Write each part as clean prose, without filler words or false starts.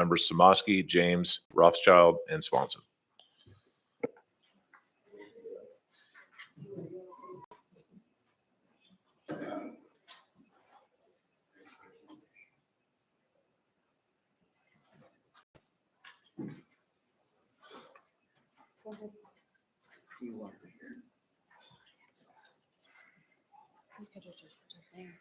Members Samoski, James, Rothschild, and Swanson. You could have just stood there.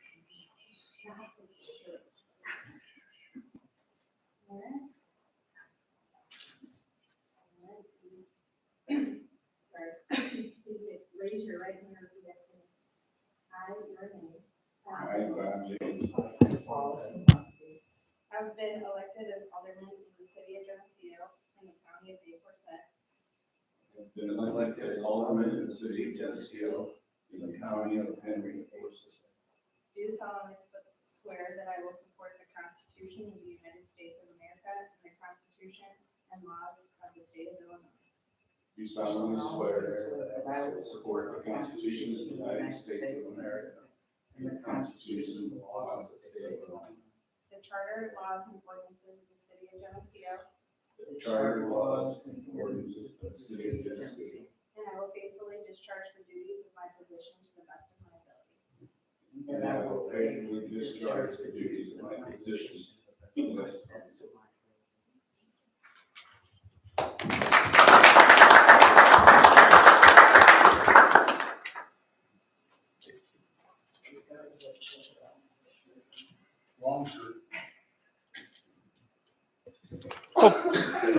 Raise your right hand and repeat after me. I, your name. I, Bob James, Have been elected as alderman in the city of Geneseo in the county of Aforesaid. have been elected as alderman in the city of Geneseo in the county of Henry. Do solemnly swear that I will support the Constitution of the United States of America and the Constitution and laws of the state of Illinois. Do solemnly swear that I will support the Constitution of the United States of America and the Constitution and laws of the state of Illinois. The charter, laws, and ordinances of the city of Geneseo, The charter, laws, and ordinances of the city of Geneseo. and I will faithfully discharge the duties of my position to the best of my ability. And I will faithfully discharge the duties of my position to the best of my ability.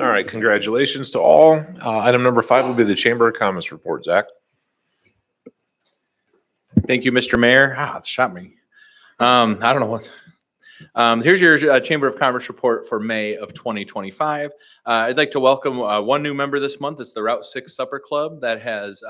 All right, congratulations to all. Item number 5 will be the Chamber of Commerce report. Zach? Thank you, Mr. Mayor. It shot me. I don't know what. Here's your Chamber of Commerce report for May of 2025. I'd like to welcome one new member this month. It's the Route 6 Supper Club that has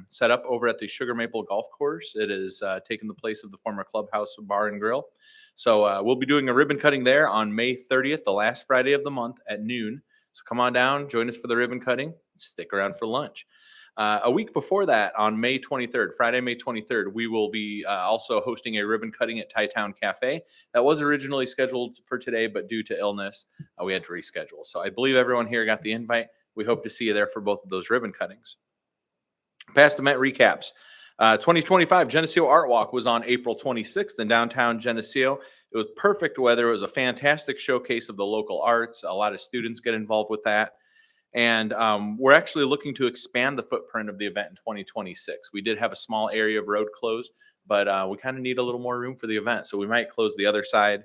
set up over at the Sugar Maple Golf Course. It is taking the place of the former Clubhouse Bar and Grill. So we'll be doing a ribbon cutting there on May 30th, the last Friday of the month at noon. So come on down, join us for the ribbon cutting, stick around for lunch. A week before that, on May 23rd, Friday, May 23rd, we will be also hosting a ribbon cutting at Tie-Town Cafe. That was originally scheduled for today, but due to illness, we had to reschedule. So I believe everyone here got the invite. We hope to see you there for both of those ribbon cuttings. Past event recaps. 2025 Geneseo Art Walk was on April 26th in downtown Geneseo. It was perfect weather. It was a fantastic showcase of the local arts. A lot of students get involved with that. And we're actually looking to expand the footprint of the event in 2026. We did have a small area of road closed, but we kind of need a little more room for the event. So we might close the other side.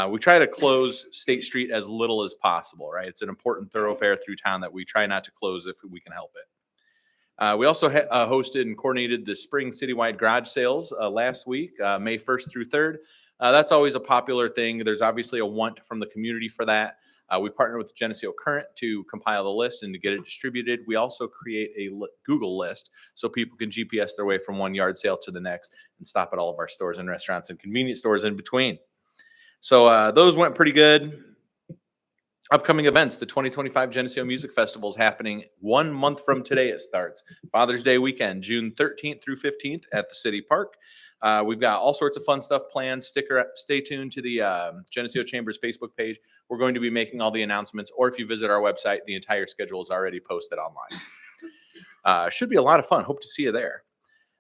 We try to close State Street as little as possible, right? It's an important thoroughfare through town that we try not to close if we can help it. We also hosted and coordinated the spring citywide garage sales last week, May 1st through 3rd. That's always a popular thing. There's obviously a want from the community for that. We partner with Geneseo Current to compile the list and to get it distributed. We also create a Google list so people can GPS their way from one yard sale to the next and stop at all of our stores and restaurants and convenience stores in between. So those went pretty good. Upcoming events, the 2025 Geneseo Music Festival is happening 1 month from today. It starts Father's Day weekend, June 13th through 15th at the City Park. We've got all sorts of fun stuff planned. Stay tuned to the Geneseo Chamber's Facebook page. We're going to be making all the announcements, or if you visit our website, the entire schedule is already posted online. Should be a lot of fun. Hope to see you there.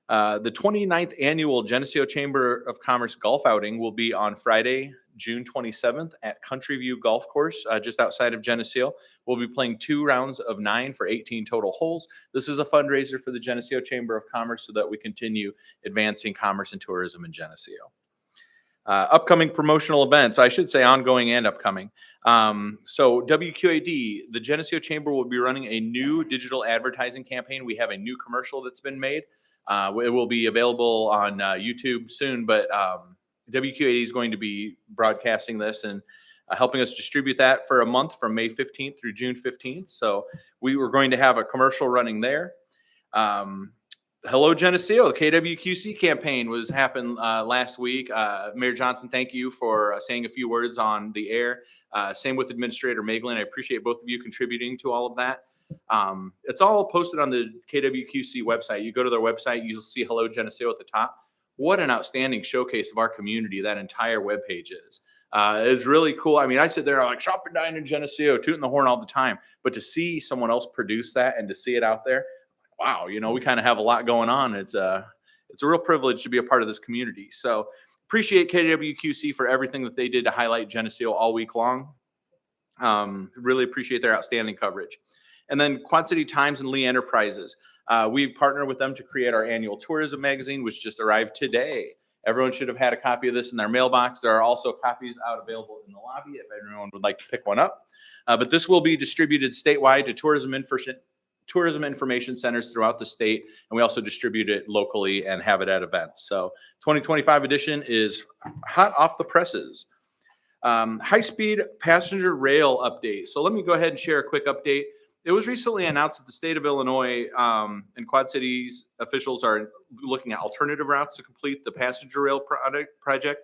The 29th annual Geneseo Chamber of Commerce golf outing will be on Friday, June 27th at Country View Golf Course, just outside of Geneseo. We'll be playing 2 rounds of 9 for 18 total holes. This is a fundraiser for the Geneseo Chamber of Commerce so that we continue advancing commerce and tourism in Geneseo. Upcoming promotional events, I should say ongoing and upcoming. So WQAD, the Geneseo Chamber will be running a new digital advertising campaign. We have a new commercial that's been made. It will be available on YouTube soon, but WQAD is going to be broadcasting this and helping us distribute that for a month from May 15th through June 15th. So we were going to have a commercial running there. Hello Geneseo, the KWQC campaign happened last week. Mayor Johnson, thank you for saying a few words on the air. Same with Administrator Meglin. I appreciate both of you contributing to all of that. It's all posted on the KWQC website. You go to their website, you'll see Hello Geneseo at the top. What an outstanding showcase of our community that entire webpage is. It's really cool. I mean, I sit there like shop and dine in Geneseo, tooting the horn all the time, but to see someone else produce that and to see it out there, wow, we kind of have a lot going on. It's a real privilege to be a part of this community. So appreciate KWQC for everything that they did to highlight Geneseo all week long. Really appreciate their outstanding coverage. And then Quad City Times and Lee Enterprises. We've partnered with them to create our annual tourism magazine, which just arrived today. Everyone should have had a copy of this in their mailbox. There are also copies out available in the lobby if anyone would like to pick one up. But this will be distributed statewide to tourism information centers throughout the state. And we also distribute it locally and have it at events. So 2025 edition is hot off the presses. High-speed passenger rail update. So let me go ahead and share a quick update. It was recently announced that the state of Illinois and Quad Cities officials are looking at alternative routes to complete the passenger rail project,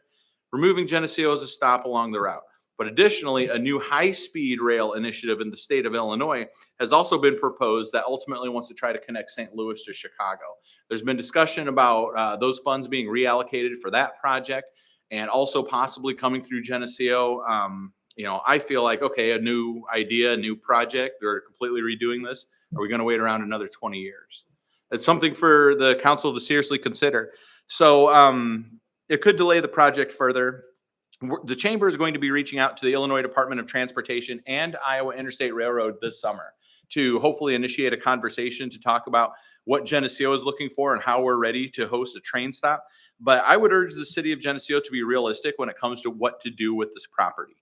removing Geneseo as a stop along the route. But additionally, a new high-speed rail initiative in the state of Illinois has also been proposed that ultimately wants to try to connect St. Louis to Chicago. There's been discussion about those funds being reallocated for that project and also possibly coming through Geneseo. I feel like, okay, a new idea, a new project, they're completely redoing this. Are we going to wait around another 20 years? It's something for the council to seriously consider. So it could delay the project further. The chamber is going to be reaching out to the Illinois Department of Transportation and Iowa Interstate Railroad this summer to hopefully initiate a conversation to talk about what Geneseo is looking for and how we're ready to host a train stop. But I would urge the city of Geneseo to be realistic when it comes to what to do with this property.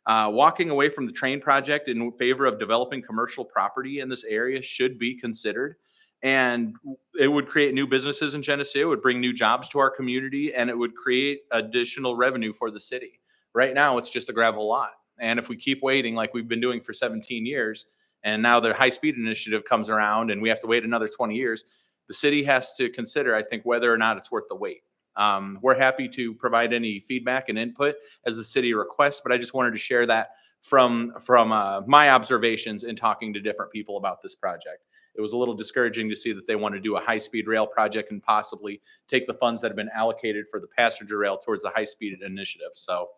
Walking away from the train project in favor of developing commercial property in this area should be considered. And it would create new businesses in Geneseo, it would bring new jobs to our community, and it would create additional revenue for the city. Right now, it's just a gravel lot. And if we keep waiting like we've been doing for 17 years, and now the high-speed initiative comes around and we have to wait another 20 years, the city has to consider, I think, whether or not it's worth the wait. We're happy to provide any feedback and input as the city requests, but I just wanted to share that from my observations in talking to different people about this project. It was a little discouraging to see that they want to do a high-speed rail project and possibly take the funds that have been allocated for the passenger rail towards the high-speed initiative. So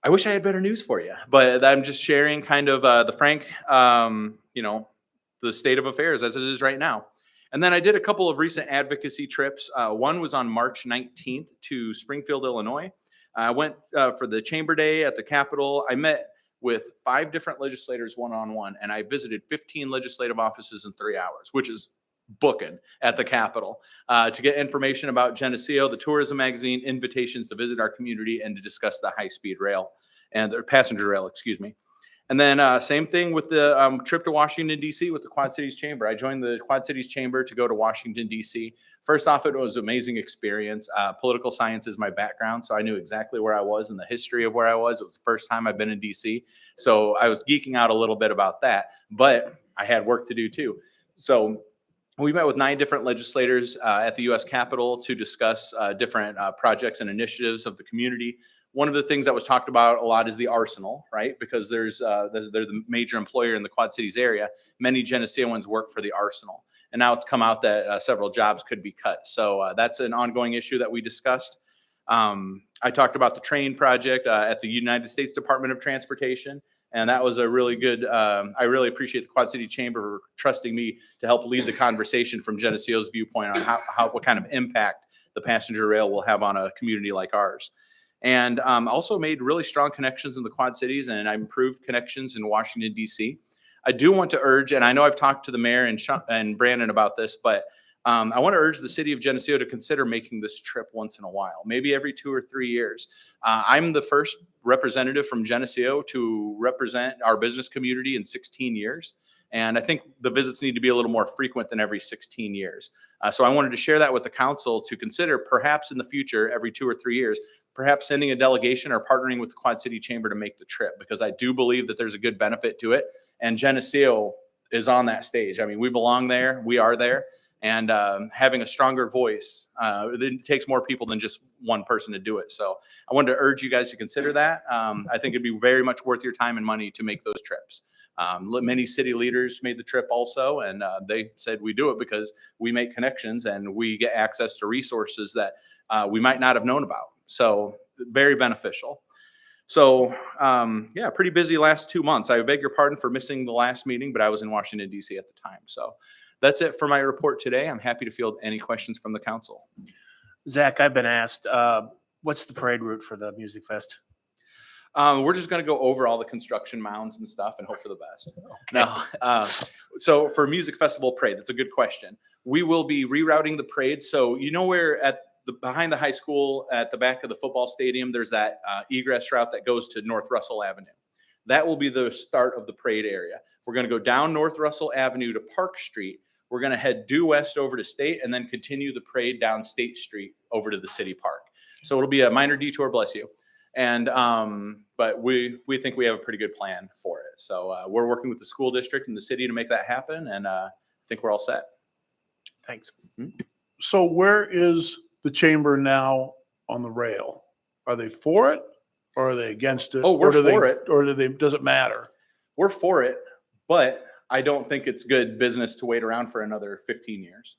I wish I had better news for you, but I'm just sharing kind of the frank, the state of affairs as it is right now. And then I did a couple of recent advocacy trips. One was on March 19th to Springfield, Illinois. I went for the Chamber Day at the Capitol. I met with 5 different legislators one-on-one, and I visited 15 legislative offices in 3 hours, which is booking at the Capitol, to get information about Geneseo, the tourism magazine, invitations to visit our community, and to discuss the high-speed rail and the passenger rail, excuse me. And then same thing with the trip to Washington, D.C. with the Quad Cities Chamber. I joined the Quad Cities Chamber to go to Washington, D.C. First off, it was an amazing experience. Political science is my background, so I knew exactly where I was and the history of where I was. It was the first time I've been in D.C., so I was geeking out a little bit about that, but I had work to do too. So we met with 9 different legislators at the U.S. Capitol to discuss different projects and initiatives of the community. One of the things that was talked about a lot is the Arsenal, right? Because they're the major employer in the Quad Cities area. Many Geneseoans work for the Arsenal. And now it's come out that several jobs could be cut. So that's an ongoing issue that we discussed. I talked about the train project at the United States Department of Transportation. And that was a really good, I really appreciate the Quad City Chamber for trusting me to help lead the conversation from Geneseo's viewpoint on what kind of impact the passenger rail will have on a community like ours. And also made really strong connections in the Quad Cities, and I improved connections in Washington, D.C. I do want to urge, and I know I've talked to the mayor and Brandon about this, but I want to urge the city of Geneseo to consider making this trip once in a while, maybe every 2 or 3 years. I'm the first representative from Geneseo to represent our business community in 16 years. And I think the visits need to be a little more frequent than every 16 years. So I wanted to share that with the council to consider perhaps in the future, every 2 or 3 years, perhaps sending a delegation or partnering with the Quad City Chamber to make the trip, because I do believe that there's a good benefit to it. And Geneseo is on that stage. I mean, we belong there. We are there. And having a stronger voice, it takes more people than just one person to do it. So I wanted to urge you guys to consider that. I think it'd be very much worth your time and money to make those trips. Many city leaders made the trip also, and they said we do it because we make connections and we get access to resources that we might not have known about. So very beneficial. So, yeah, pretty busy last 2 months. I beg your pardon for missing the last meeting, but I was in Washington, D.C. at the time. So that's it for my report today. I'm happy to field any questions from the council. Zach, I've been asked, what's the parade route for the Music Fest? We're just going to go over all the construction mounds and stuff and hope for the best. No, so for Music Festival Parade, that's a good question. We will be rerouting the parade. So you know where at the behind the high school at the back of the football stadium, there's that egress route that goes to North Russell Avenue. That will be the start of the parade area. We're going to go down North Russell Avenue to Park Street. We're going to head due west over to State and then continue the parade down State Street over to the city park. So it'll be a minor detour, bless you. And but we think we have a pretty good plan for it. So we're working with the school district and the city to make that happen, and I think we're all set. Thanks. So where is the chamber now on the rail? Are they for it or are they against it? Oh, we're Or do they- for it. Or does it matter? We're for it, but I don't think it's good business to wait around for another 15 years,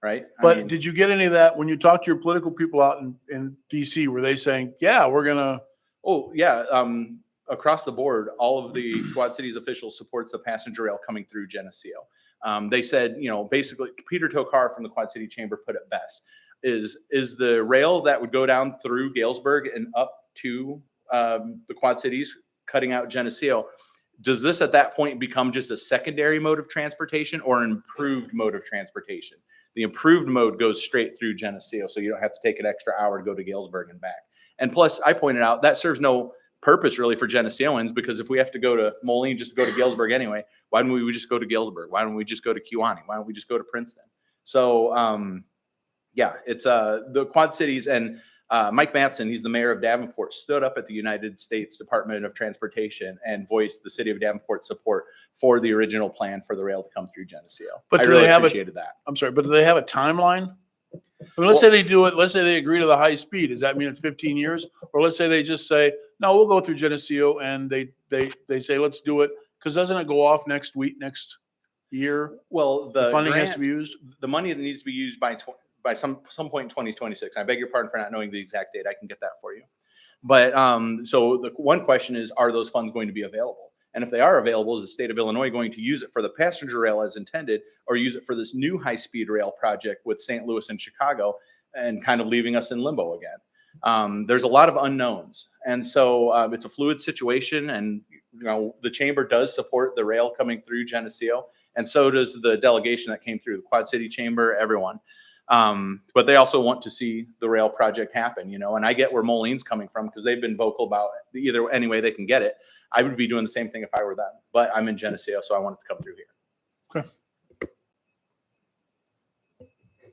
right? I But mean, did you get any of that when you talked to your political people out in DC? Were they saying, yeah, we're gonna, oh yeah, across the board, all of the Quad Cities officials supports the passenger rail coming through Geneseo. They said, you know, basically Peter Tokar from the Quad City Chamber put it best. Is the rail that would go down through Galesburg and up to the Quad Cities, cutting out Geneseo, does this at that point become just a secondary mode of transportation or an improved mode of transportation? The improved mode goes straight through Geneseo, so you don't have to take an extra hour to go to Galesburg and back. And plus, I pointed out that serves no purpose really for Geneseoans, because if we have to go to Moline just to go to Galesburg anyway, why don't we just go to Galesburg? Why don't we just go to Kewanee? Why don't we just go to Princeton? So yeah, it's the Quad Cities, and Mike Mattson, he's the mayor of Davenport, stood up at the United States Department of Transportation and voiced the city of Davenport's support for the original plan for the rail to come through Geneseo. But I do really they have a- appreciated that. I'm sorry, but do they have a timeline? I mean, let's say they do it, let's say they agree to the high speed. Does that mean it's 15 years? Or let's say they just say, no, we'll go through Geneseo and they say, let's do it. Because doesn't it go off next week, next year? Well, The the funding has grant, to be used? the money that needs to be used by some point in 2026. I beg your pardon for not knowing the exact date. I can get that for you. But so the one question is, are those funds going to be available? And if they are available, is the state of Illinois going to use it for the passenger rail as intended, or use it for this new high-speed rail project with St. Louis and Chicago, and kind of leaving us in limbo again? There's a lot of unknowns. And so it's a fluid situation. And, you know, the chamber does support the rail coming through Geneseo. And so does the delegation that came through, the Quad City Chamber, everyone. But they also want to see the rail project happen, you know, and I get where Moline's coming from, because they've been vocal about either any way they can get it. I would be doing the same thing if I were them, but I'm in Geneseo, so I want it to come through here.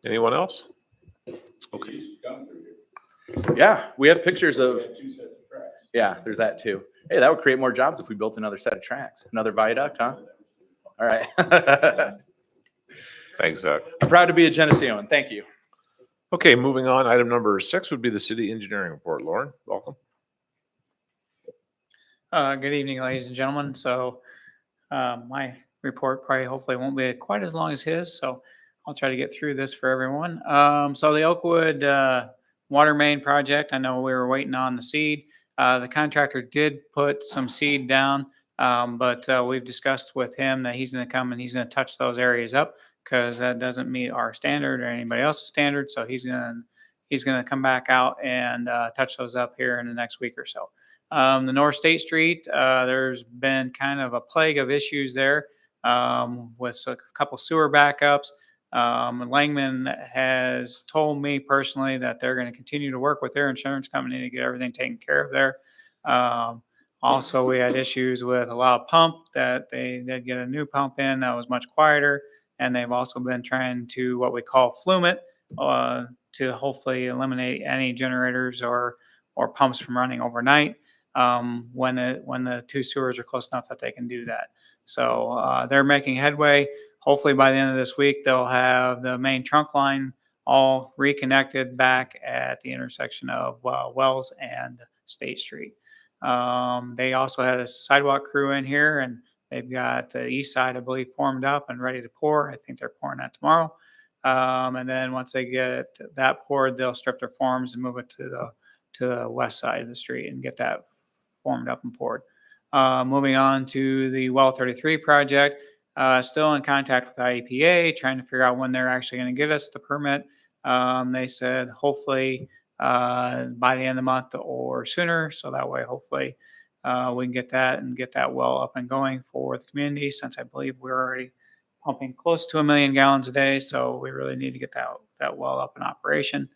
Anyone else? Okay. Yeah, we have pictures of, 2 sets of tracks. yeah, there's that too. Hey, that would create more jobs if we built another set of tracks, another viaduct, huh? All right. Thanks, Zach. I'm proud to be a Geneseoan. Thank you. Okay, moving on. Item number 6 would be the city engineering report. Lauren, welcome. Good evening, ladies and gentlemen. So my report probably hopefully won't be quite as long as his, so I'll try to get through this for everyone. So the Oakwood water main project, I know we were waiting on the seed. The contractor did put some seed down, but we've discussed with him that he's going to come and he's going to touch those areas up, because that doesn't meet our standard or anybody else's standard. So he's going to come back out and touch those up here in the next week or so. The North State Street, there's been kind of a plague of issues there with a couple sewer backups. Langman has told me personally that they're going to continue to work with their insurance company to get everything taken care of there. Also, we had issues with a lot of pump that they did get a new pump in that was much quieter. And they've also been trying to what we call flume it to hopefully eliminate any generators or pumps from running overnight when the two sewers are close enough that they can do that. So they're making headway. Hopefully by the end of this week, they'll have the main trunk line all reconnected back at the intersection of Wells and State Street. They also had a sidewalk crew in here, and they've got the east side, I believe, formed up and ready to pour. I think they're pouring that tomorrow. And then once they get that poured, they'll strip their forms and move it to the west side of the street and get that formed up and poured. Moving on to the Well 33 project, still in contact with IEPA, trying to figure out when they're actually going to get us the permit. They said hopefully by the end of the month or sooner, so that way hopefully we can get that and get that well up and going for the community, since I believe we're already pumping close to 1 million gallons a day, so we really need to get that well up in operation.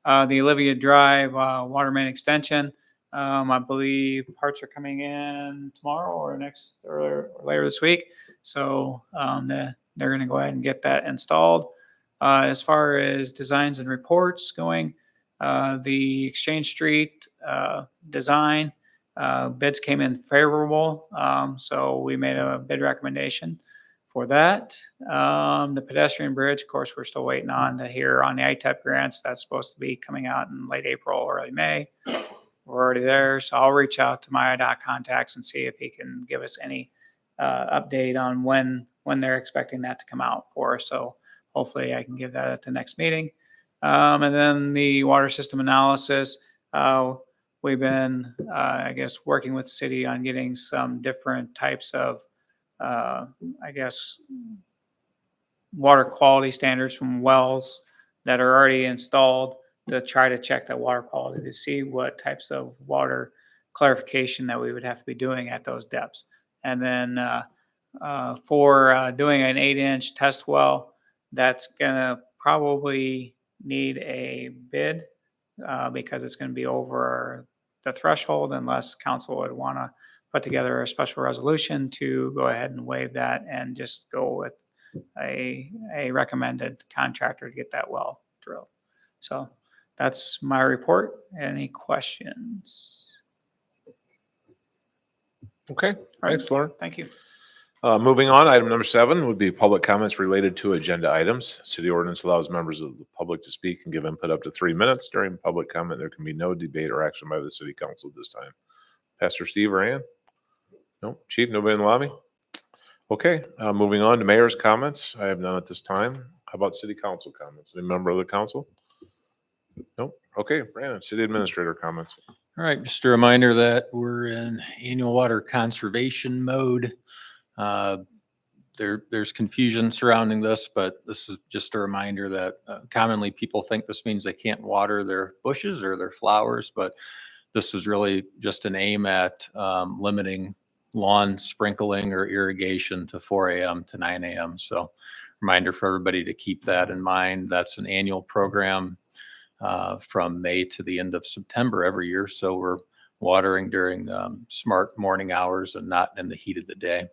The Olivia Drive water main extension, I believe parts are coming in tomorrow or later this week, so they're going to go ahead and get that installed. As far as designs and reports going, the Exchange Street design bids came in favorable, so we made a bid recommendation for that. The pedestrian bridge, of course, we're still waiting on to hear on the ITEP grants. That's supposed to be coming out in late April or early May. We're already there, so I'll reach out to my IDOT contacts and see if he can give us any update on when they're expecting that to come out for us. So hopefully I can give that at the next meeting. And then the water system analysis, we've been, I guess, working with the city on getting some different types of, I guess, water quality standards from wells that are already installed to try to check that water quality to see what types of water clarification that we would have to be doing at those depths. And then for doing an 8-inch test well, that's gonna probably need a bid because it's going to be over the threshold, unless council would want to put together a special resolution to go ahead and waive that and just go with a recommended contractor to get that well drilled. So that's my report. Any questions? Okay, thanks, Lauren. Thank you. Moving on, item number 7 would be public comments related to agenda items. City ordinance allows members of the public to speak and give input up to 3 minutes. During public comment, there can be no debate or action by the city council at this time. Pastor Steve or Ann? No, Chief, nobody in the lobby? Okay, moving on to mayor's comments. I have none at this time. How about city council comments? Any member of the council? Nope. Okay, Brandon, city administrator comments. All right, just a reminder that we're in annual water conservation mode. There's confusion surrounding this, but this is just a reminder that commonly people think this means they can't water their bushes or their flowers, but this is really just an aim at limiting lawn sprinkling or irrigation to 4 a.m. to 9 a.m. So reminder for everybody to keep that in mind. That's an annual program from May to the end of September every year. So we're watering during smart morning hours and not in the heat of the day.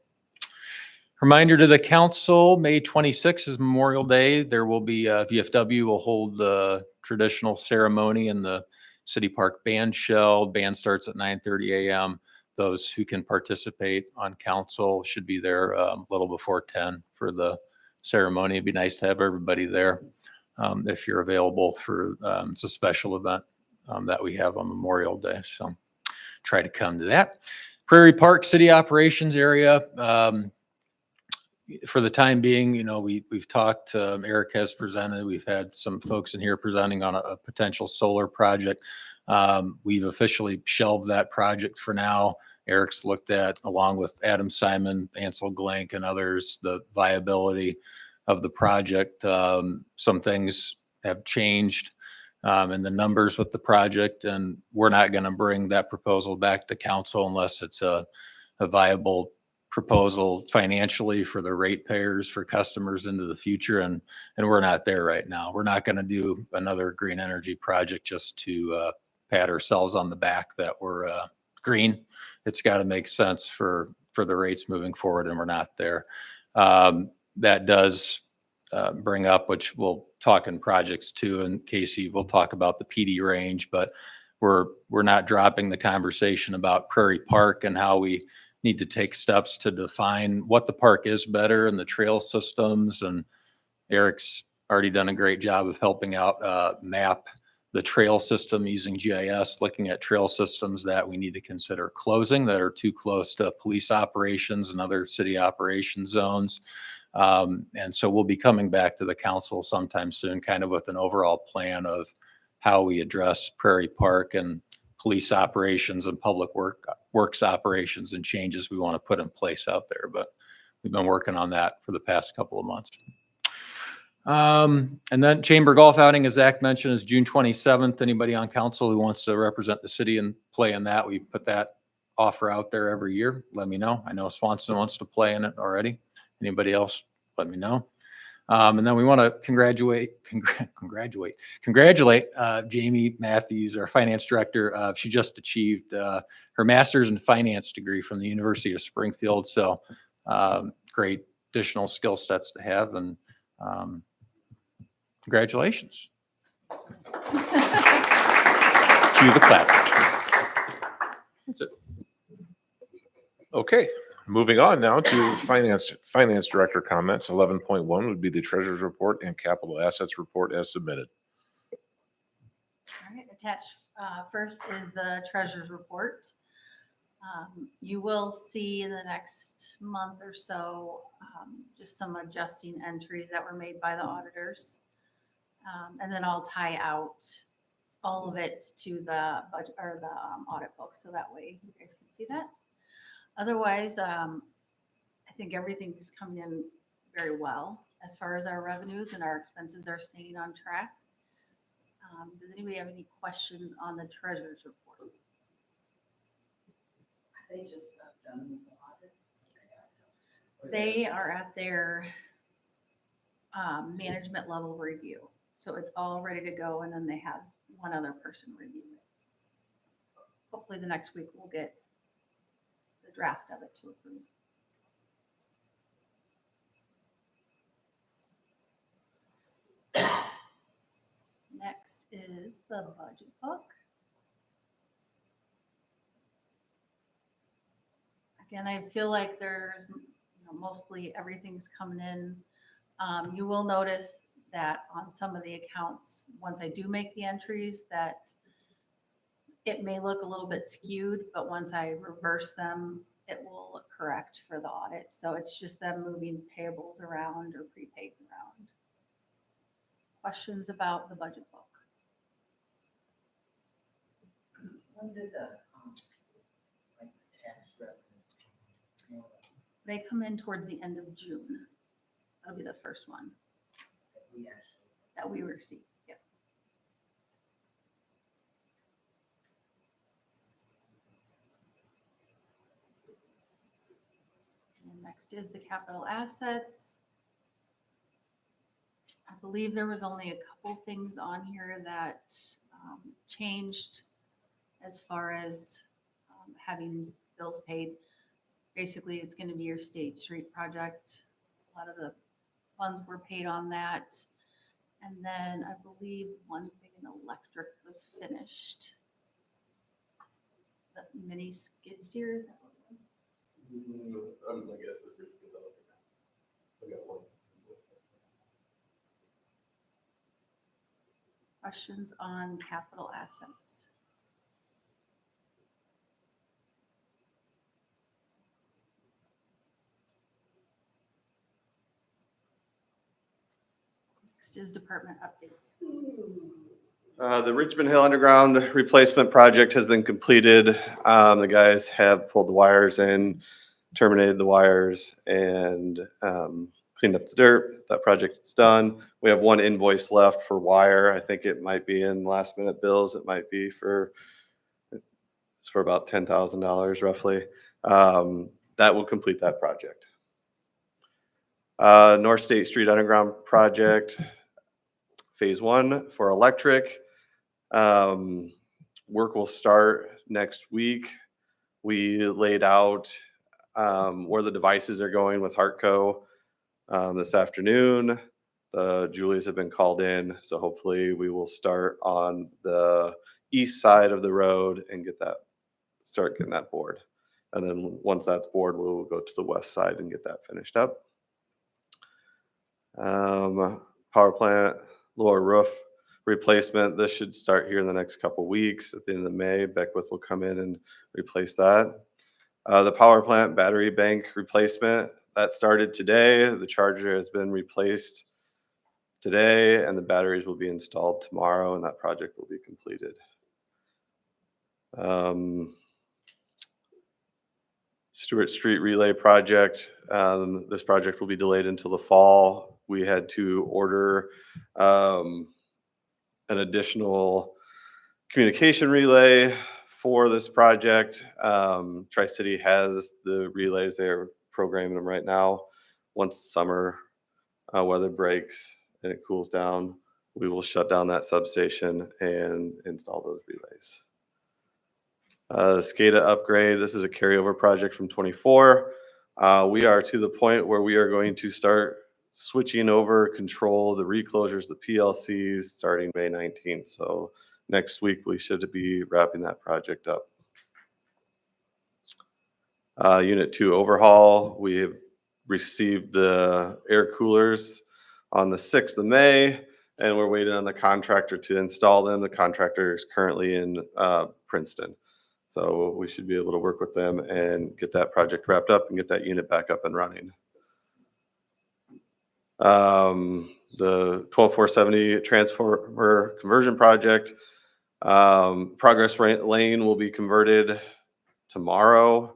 Reminder to the council, May 26th is Memorial Day. There will be, VFW will hold the traditional ceremony in the City Park band shell. Band starts at 9:30 a.m. Those who can participate on council should be there a little before 10 for the ceremony. It'd be nice to have everybody there if you're available for, it's a special event that we have on Memorial Day. So try to come to that. Prairie Park City Operations Area. For the time being, you know, we've talked, Eric has presented, we've had some folks in here presenting on a potential solar project. We've officially shelved that project for now. Eric's looked at, along with Adam Simon, Ansel Glank and others, the viability of the project. Some things have changed in the numbers with the project, and we're not going to bring that proposal back to council unless it's a viable proposal financially for the ratepayers, for customers into the future. And we're not there right now. We're not going to do another green energy project just to pat ourselves on the back that we're green. It's got to make sense for the rates moving forward, and we're not there. That does bring up, which we'll talk in projects too, and Casey will talk about the PD range, but we're not dropping the conversation about Prairie Park and how we need to take steps to define what the park is better and the trail systems. And Eric's already done a great job of helping out map the trail system using GIS, looking at trail systems that we need to consider closing that are too close to police operations and other city operation zones. And so we'll be coming back to the council sometime soon, kind of with an overall plan of how we address Prairie Park and police operations and public works operations and changes we want to put in place out there. But we've been working on that for the past couple of months. And then Chamber Golf outing, as Zach mentioned, is June 27th. Anybody on council who wants to represent the city and play in that, we put that offer out there every year. Let me know. I know Swanson wants to play in it already. Anybody else, let me know. And then we want to congratulate Jamie Matthews, our finance director. She just achieved her master's in finance degree from the University of Springfield. So great additional skill sets to have, and congratulations. Cue the clap. That's it. Okay, moving on now to finance director comments. 11.1 would be the treasurer's report and capital assets report as submitted. All right, attached first is the treasurer's report. You will see in the next month or so just some adjusting entries that were made by the auditors. And then I'll tie out all of it to the budget or the audit book, so that way you guys can see that. Otherwise, I think everything's coming in very well as far as our revenues, and our expenses are staying on track. Does anybody have any questions on the treasurer's report? They just done with the audit. They are at their management level review. So it's all ready to go, and then they have one other person review it. Hopefully the next week we'll get the draft of it to approve. Next is the budget book. Again, I feel like there's, mostly everything's coming in. You will notice that on some of the accounts, once I do make the entries, that it may look a little bit skewed, but once I reverse them, it will look correct for the audit. So it's just them moving payables around or prepaids around. Questions about the budget book? When did the, like the tax revenues? They come in towards the end of June. That'll be the first one We actually. that we receive. Yep. And next is the capital assets. I believe there was only a couple things on here that changed as far as having bills paid. Basically, it's going to be your State Street project. A lot of the funds were paid on that. And then I believe one thing in electric was finished. The mini skid steer. Is that what it was? Questions on capital assets? Next is department updates. The Richmond Hill Underground replacement project has been completed. The guys have pulled the wires in, terminated the wires, and cleaned up the dirt. That project is done. We have one invoice left for wire. I think it might be in last minute bills. It might be for about $10,000 roughly. That will complete that project. North State Street Underground project, phase 1 for electric. Work will start next week. We laid out where the devices are going with Hartco this afternoon. The Julies have been called in, so hopefully we will start on the east side of the road and start getting that bored. And then once that's bored, we'll go to the west side and get that finished up. Power plant lower roof replacement. This should start here in the next couple weeks. At the end of May, Beckwith will come in and replace that. The power plant battery bank replacement, that started today. The charger has been replaced today, and the batteries will be installed tomorrow, and that project will be completed. Stewart Street Relay Project. This project will be delayed until the fall. We had to order an additional communication relay for this project. Tri-City has the relays. They're programming them right now. Once summer weather breaks and it cools down, we will shut down that substation and install those relays. SCADA upgrade. This is a carryover project from 24. We are to the point where we are going to start switching over control, the reclosures, the PLCs starting May 19th. So next week we should be wrapping that project up. Unit 2 overhaul. We have received the air coolers on the 6th of May, and we're waiting on the contractor to install them. The contractor is currently in Princeton. So we should be able to work with them and get that project wrapped up and get that unit back up and running. The 12470 transformer conversion project, Progress Lane will be converted tomorrow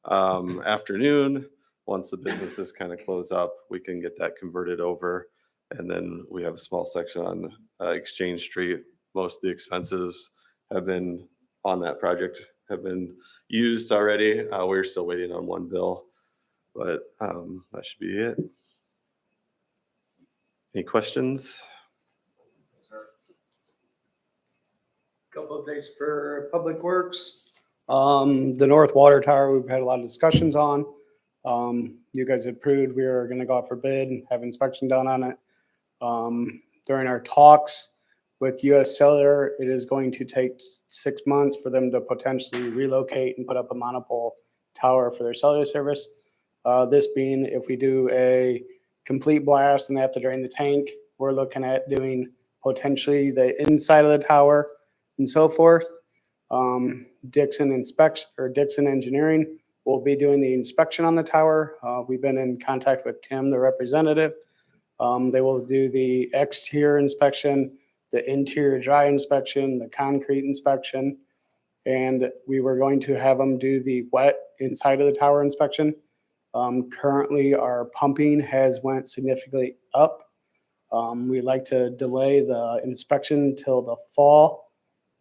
afternoon. Once the businesses kind of close up, we can get that converted over. And then we have a small section on Exchange Street. Most of the expenses have been on that project, have been used already. We're still waiting on one bill, but that should be it. Any questions? Couple updates for Public Works. The North Water Tower, we've had a lot of discussions on. You guys approved, we are gonna go out for bid and have inspection done on it. During our talks with US Cellular, it is going to take 6 months for them to potentially relocate and put up a monopole tower for their cellular service. This being, if we do a complete blast and they have to drain the tank, we're looking at doing potentially the inside of the tower and so forth. Dixon Engineering will be doing the inspection on the tower. We've been in contact with Tim, the representative. They will do the exterior inspection, the interior dry inspection, the concrete inspection, and we were going to have them do the wet inside of the tower inspection. Currently, our pumping has went significantly up. We'd like to delay the inspection till the fall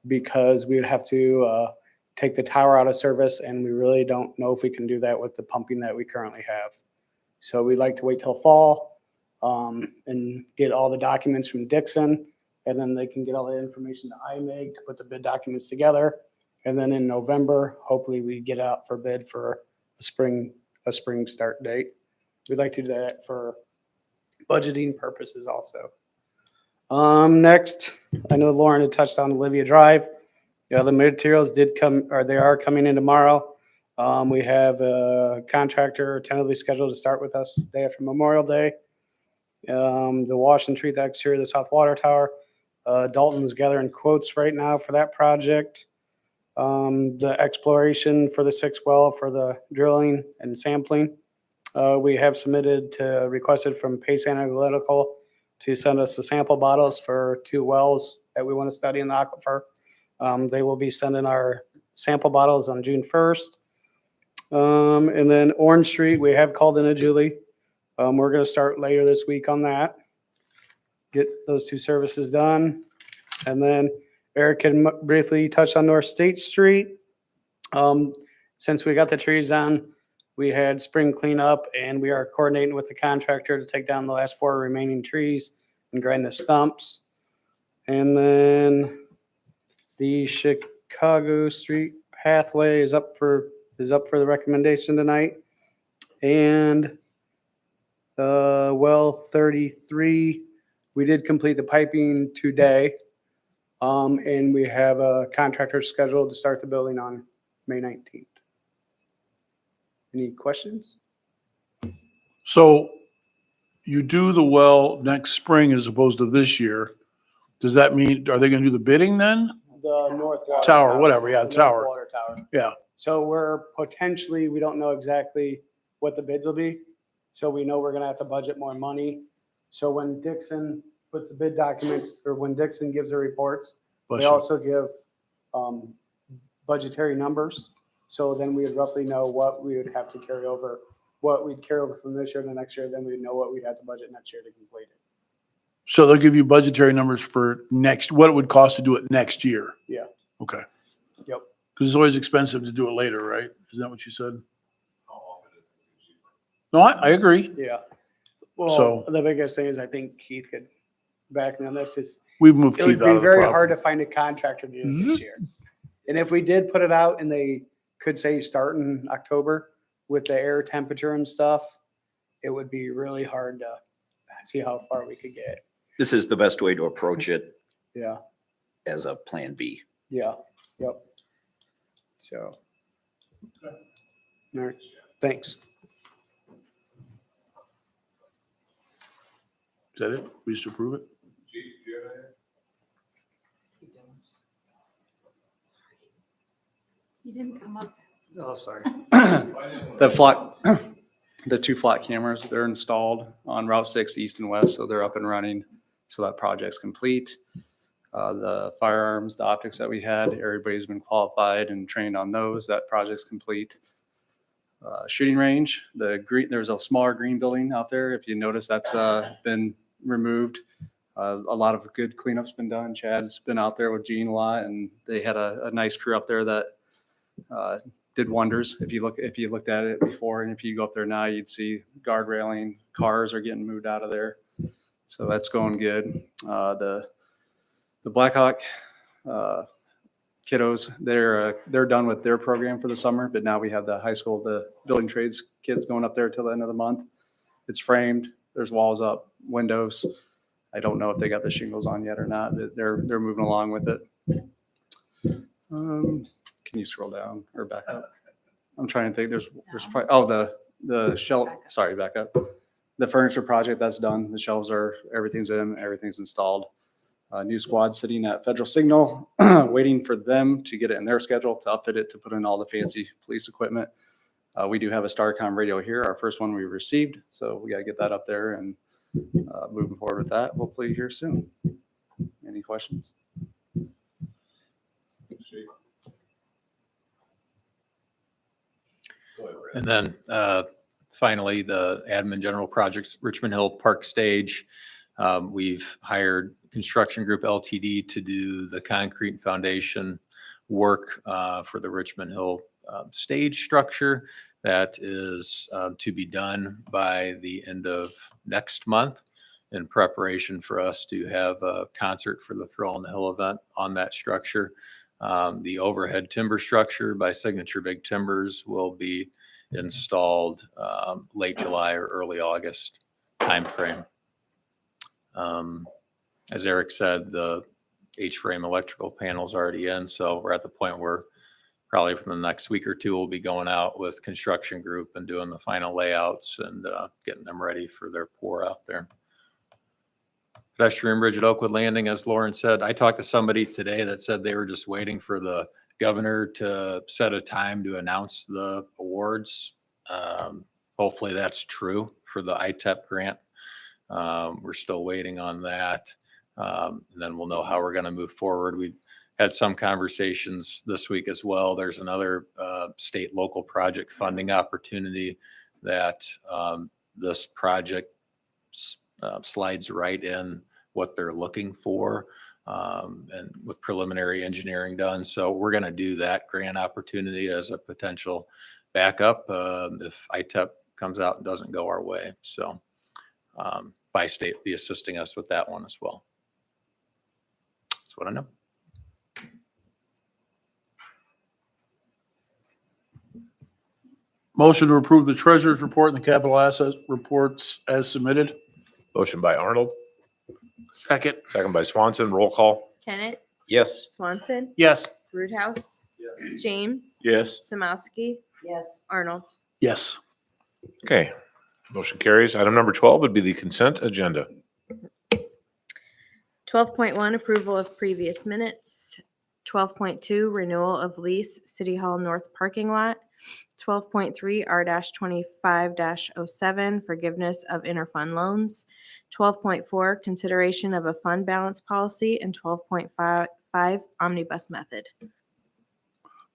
because we would have to take the tower out of service, and we really don't know if we can do that with the pumping that we currently have. So we'd like to wait till fall and get all the documents from Dixon, and then they can get all the information to IMEG to put the bid documents together. And then in November, hopefully we get out for bid for a spring start date. We'd like to do that for budgeting purposes also. Next, I know Lauren had touched on Olivia Drive. Yeah, the materials did come, or they are coming in tomorrow. We have a contractor tentatively scheduled to start with us day after Memorial Day. The Washington Street, the exterior of the South Water Tower. Dalton's gathering quotes right now for that project. The exploration for the 6th well for the drilling and sampling. We have requested from Pace Analytical to send us the sample bottles for 2 wells that we want to study in the aquifer. They will be sending our sample bottles on June 1st. And then Orange Street, we have called in a Julie. We're going to start later this week on that. Get those 2 services done. And then Eric can briefly touch on North State Street. Since we got the trees down, we had spring cleanup, and we are coordinating with the contractor to take down the last 4 remaining trees and grind the stumps. And then the Chicago Street pathway is up for the recommendation tonight. And well 33, we did complete the piping today. And we have a contractor scheduled to start the building on May 19th. Any questions? So you do the well next spring as opposed to this year. Does that mean, are they gonna do the bidding then? The North Water Tower, whatever, yeah, The North tower. Water Tower. Yeah. So we're potentially, we don't know exactly what the bids will be. So we know we're gonna have to budget more money. So when Dixon puts the bid documents, or when Dixon gives their reports, Bless they you. also give budgetary numbers. So then we would roughly know what we would have to carry over, what we'd carry over from this year to next year, then we'd know what we'd have to budget next year to complete it. So they'll give you budgetary numbers for what it would cost to do it next year? Yeah. Okay. Yep. Because it's always expensive to do it later, right? Isn't that what you said? No, I agree. Yeah. Well, So- the biggest thing is I think Keith could back me on this is We've moved it would Keith out be of the very hard problem. to find a contractor to do it this year. And if we did put it out and they could say start in October with the air temperature and stuff, it would be really hard to see how far we could get. This is the best way to approach it Yeah, as a plan B. yeah, yep. So. All right, thanks. Is that it? We just approve it? You didn't come up fast. Oh, sorry. The two flat cameras, they're installed on Route 6 east and west, so they're up and running. So that project's complete. The firearms, the optics that we had, everybody's been qualified and trained on those. That project's complete. Shooting range, there's a smaller green building out there. If you notice, that's been removed. A lot of good cleanup's been done. Chad's been out there with Gene a lot, and they had a nice crew up there that did wonders. If you looked at it before, and if you go up there now, you'd see guard railing, cars are getting moved out of there. So that's going good. The Blackhawk kiddos, they're done with their program for the summer, but now we have the high school, the building trades kids going up there till the end of the month. It's framed. There's walls up, windows. I don't know if they got the shingles on yet or not. They're moving along with it. Can you scroll down or back up? I'm trying to think. There's probably, the shelf. Sorry, back up. The furniture project, that's done. The shelves everything's in, everything's installed. New squad sitting at Federal Signal, waiting for them to get it in their schedule to upfit it to put in all the fancy police equipment. We do have a Starcom radio here, our first one we received, so we got to get that up there and moving forward with that, hopefully here soon. Any questions? And then finally, the admin general projects, Richmond Hill Park Stage. We've hired Construction Group LTD to do the concrete and foundation work for the Richmond Hill stage structure. That is to be done by the end of next month in preparation for us to have a concert for the Thrill on the Hill event on that structure. The overhead timber structure by Signature Big Timbers will be installed late July or early August timeframe. As Eric said, the H-frame electrical panel's already in, so we're at the point where probably for the next week or two, we'll be going out with Construction Group and doing the final layouts and getting them ready for their pour out there. Pedestrian bridge at Oakwood Landing, as Lauren said, I talked to somebody today that said they were just waiting for the governor to set a time to announce the awards. Hopefully that's true for the ITEP grant. We're still waiting on that. And then we'll know how we're going to move forward. We had some conversations this week as well. There's another state local project funding opportunity that this project slides right in what they're looking for and with preliminary engineering done. So we're going to do that grant opportunity as a potential backup if ITEP comes out and doesn't go our way. So Bi-State be assisting us with that one as well. That's what I know. Motion to approve the treasurer's report and the capital assets reports as submitted. Motion by Arnold, Second. second by Swanson. Roll call. Kennett, Yes. Swanson, Yes. Roothouse, James, Yes. Samowski, Yes. Arnold. Yes. Okay, motion carries. Item number 12 would be the consent agenda. 12.1, approval of previous minutes. 12.2, renewal of lease, City Hall North parking lot. 12.3, R-25-07, forgiveness of interfund loans. 12.4, consideration of a fund balance policy, and 12.5, omnibus method.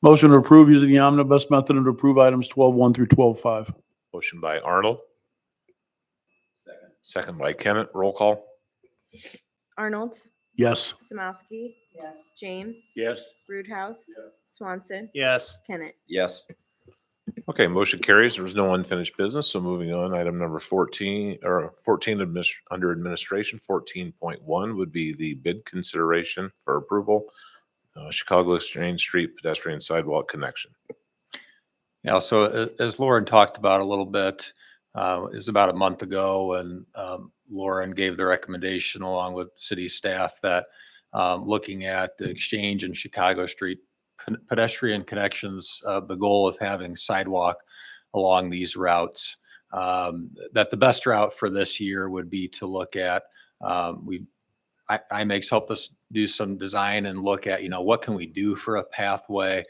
Motion to approve using the omnibus method and to approve items 12.1 through 12.5. Motion by Arnold. Second by Kennett. Roll call. Arnold, Yes. Samowski, Yes. James, Yes. Roothouse, Swanson, Yes. Kennett. Yes. Okay, motion carries. There was no unfinished business, so moving on, item number 14, or 14 under administration, 14.1 would be the bid consideration for approval. Chicago Exchange Street pedestrian sidewalk connection. Yeah, so as Lauren talked about a little bit, it was about a month ago, and Lauren gave the recommendation along with city staff that looking at the Exchange and Chicago Street pedestrian connections, the goal of having sidewalk along these routes, that the best route for this year would be to look at, IMEG's helped us do some design and look at, what can we do for a pathway?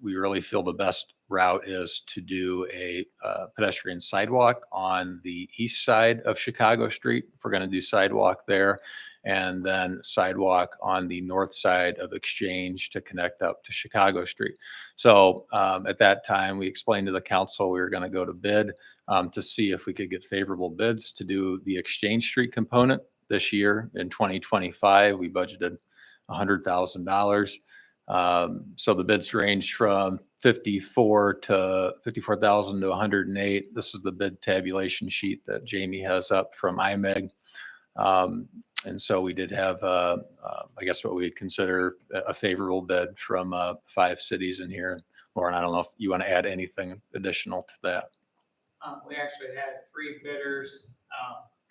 We really feel the best route is to do a pedestrian sidewalk on the east side of Chicago Street, if we're going to do sidewalk there, and then sidewalk on the north side of Exchange to connect up to Chicago Street. So at that time, we explained to the council we were going to go to bid to see if we could get favorable bids to do the Exchange Street component this year. In 2025, we budgeted $100,000. So the bids range from 54,000 to 108. This is the bid tabulation sheet that Jamie has up from IMEG. And so we did have, I guess what we'd consider a favorable bid from 5 cities in here. Lauren, I don't know if you want to add anything additional to that. We actually had 3 bidders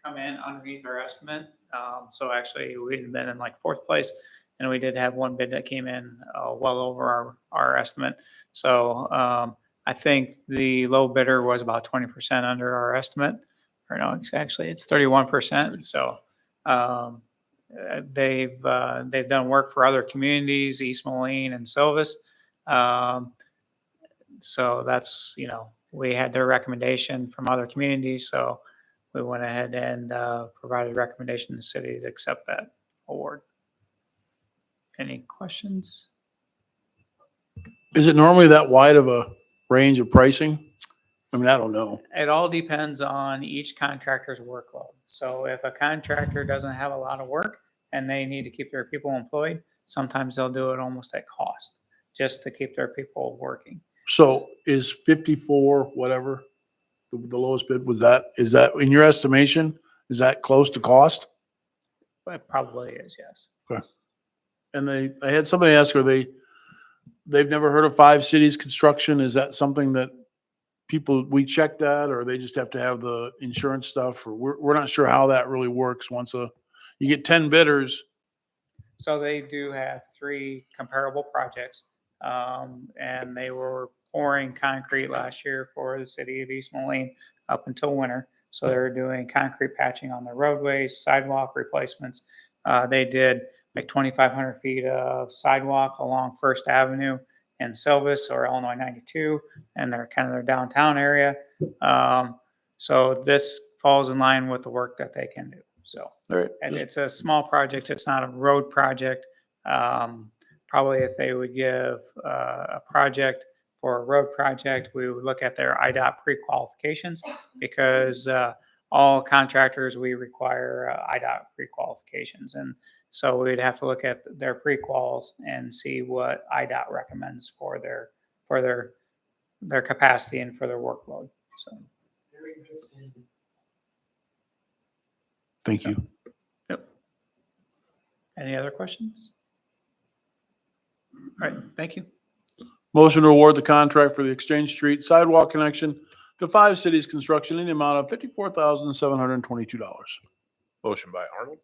come in underneath our estimate. So actually we'd been in like 4th place, and we did have 1 bid that came in well over our estimate. So I think the low bidder was about 20% under our estimate. Or no, actually it's 31%. So they've done work for other communities, East Moline and Silvis. So that's, we had their recommendation from other communities. So we went ahead and provided a recommendation to the city to accept that award. Any questions? Is it normally that wide of a range of pricing? I mean, I don't know. It all depends on each contractor's workload. So if a contractor doesn't have a lot of work and they need to keep their people employed, sometimes they'll do it almost at cost just to keep their people working. So is 54, whatever, the lowest bid was is that in your estimation, is that close to cost? It probably is, yes. Okay. And I had somebody ask, they've never heard of 5 cities construction? Is that something that we check that, or they just have to have the insurance stuff, or we're not sure how that really works once you get 10 bidders? So they do have 3 comparable projects. And they were pouring concrete last year for the city of East Moline up until winter. So they're doing concrete patching on the roadways, sidewalk replacements. They did like 2,500 feet of sidewalk along First Avenue in Silvis or Illinois 92, and they're kind of their downtown area. So this falls in line with the work that they can do. So All right. and it's a small project. It's not a road project. Probably if they would give a project for a road project, we would look at their IDOT pre-qualifications, because all contractors, we require IDOT pre-qualifications. And so we'd have to look at their pre-quals and see what IDOT recommends for their capacity and for their workload. So. Very interesting. Thank you. Yep. Any other questions? All right, thank you. Motion to award the contract for the Exchange Street sidewalk connection to 5 cities construction in the amount of $54,722. Motion by Arnold.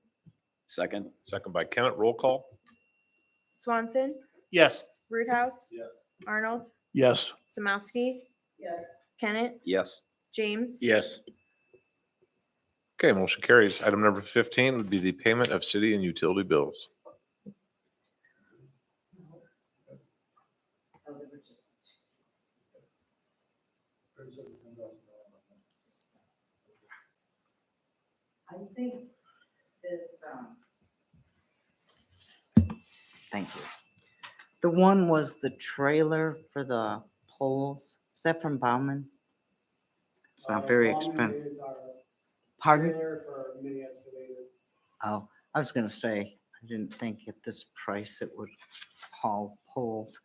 Second. Second by Kennett. Roll call. Swanson, Yes. Roothouse, Arnold, Yes. Samowski, Yes. Kennett, Yes. James, Yes. Okay, motion carries. Item number 15 would be the payment of city and utility bills. Oh, they were just. I think this, thank you. The one was the trailer for the poles. Is that from Bauman? It's not very expensive. Pardon? For mini excavator. Oh, I was gonna say, I didn't think at this price it would haul poles,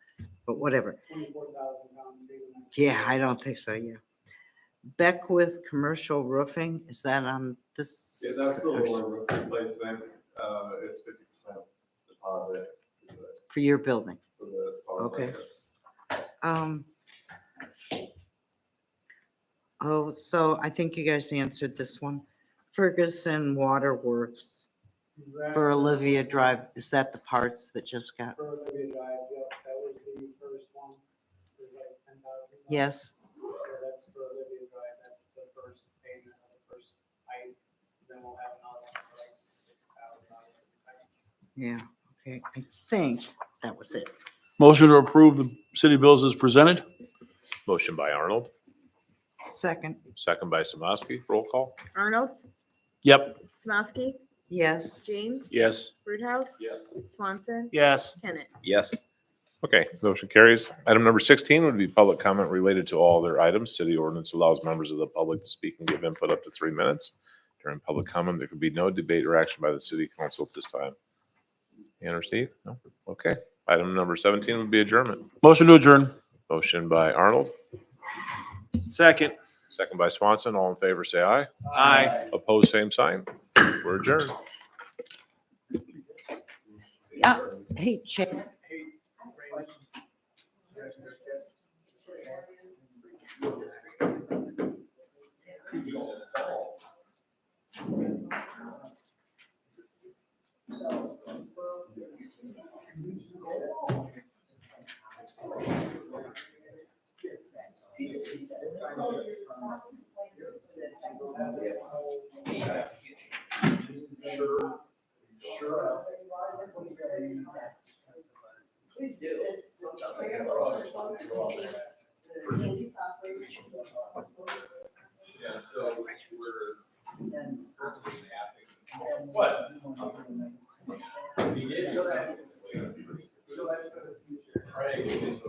but whatever. 24,000 pounds. Yeah, I don't think so, yeah. Beckwith Commercial Roofing, is that on this? Yeah, that's the lower roof replacement. It's 50% deposit For your building? for the. Okay. Um. Oh, so I think you guys answered this one. Ferguson Waterworks for Olivia Drive, is that the parts that just got? For Olivia Drive, yep, that was the first one. It was like 10,000. Yes, So that's for Olivia Drive, that's the first payment of the first item. Then we'll have another one for like $6,000. yeah, okay, I think that was it. Motion to approve the city bills as presented? Motion by Arnold, Second. second by Samosky. Roll call. Arnold, Yep. Samosky, Yes. James. Yes. Roothouse. Swanson. Yes. Kennett. Yes. Okay, motion carries. Item number 16 would be public comment related to all their items. City ordinance allows members of the public to speak and give input up to 3 minutes. During public comment, there could be no debate or action by the city council at this time. Ann or Steve? No? Okay. Item number 17 would be adjournment. Motion to adjourn. Motion by Arnold, Second. second by Swanson. All in favor, say aye. Aye. Opposed, same sign. We're adjourned. Yeah, hey, Chip. Please do. Yeah, so what? So that's for the future. Right.